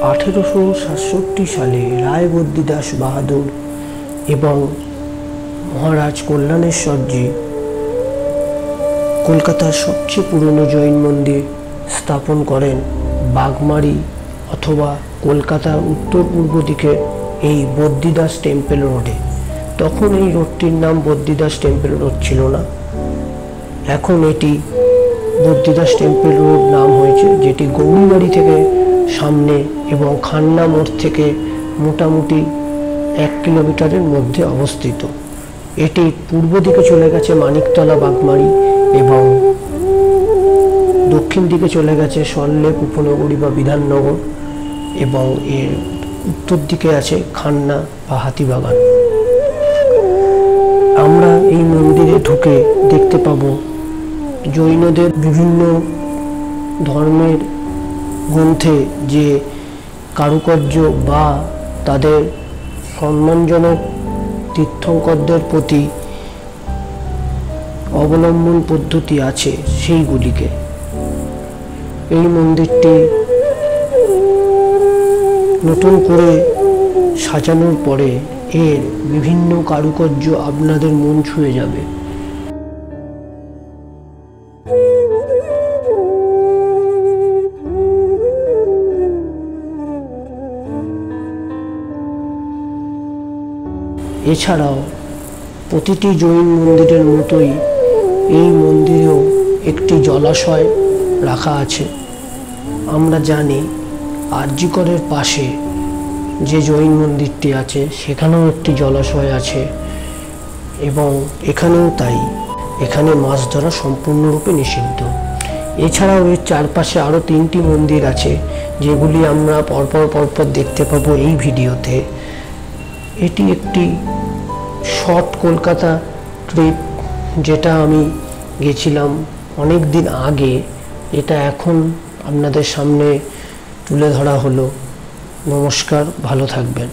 1867 সালে রায় বদ্রীদাস বাহাদুর এবং মহারাজ কল্যাণেশ্বরজি কলকাতার সবচেয়ে পুরনো জৈন মন্দির স্থাপন করেন বাগমারি অথবা কলকাতার উত্তর পূর্ব দিকে এই বদ্রীদাস টেম্পল রোডে। তখন এই রোডটির নাম বদ্রীদাস টেম্পল রোড ছিল না, এখন এটি বদ্রীদাস টেম্পল রোড নাম হয়েছে, যেটি গৌরীবাড়ি থেকে সামনে এবং খান্না মোড় থেকে মোটামুটি 1 কিলোমিটারের মধ্যে অবস্থিত। এটি পূর্ব দিকে চলে গেছে মানিকতলা বাগমারি এবং দক্ষিণ দিকে চলে গেছে সল্লেপ উপনগরী বা বিধাননগর এবং এর উত্তর দিকে আছে খান্না বা হাতিবাগান। আমরা এই মন্দিরে ঢুকে দেখতে পাব জৈনদের বিভিন্ন ধর্মের গ্রন্থে যে কারুকার্য বা তাদের সম্মানজনক তীর্থঙ্করদের প্রতি অবলম্বন পদ্ধতি আছে সেইগুলিকে। এই মন্দিরটি নতুন করে সাজানোর পরে এর বিভিন্ন কারুকার্য আপনাদের মন ছুঁয়ে যাবে। এছাড়াও প্রতিটি জৈন মন্দিরের মতোই এই মন্দিরেও একটি জলাশয় রাখা আছে। আমরা জানি আরজিকরের পাশে যে জৈন মন্দিরটি আছে সেখানেও একটি জলাশয় আছে এবং এখানেও তাই, এখানে মাছ ধরা সম্পূর্ণরূপে নিষিদ্ধ। এছাড়াও এর চারপাশে আরও 3টি মন্দির আছে যেগুলি আমরা পরপর দেখতে পাবো এই ভিডিওতে। এটি একটি শর্ট কলকাতা ট্রিপ, যেটা আমি গেছিলাম অনেক দিন আগে, এটা এখন আপনাদের সামনে তুলে ধরা হলো। নমস্কার, ভালো থাকবেন।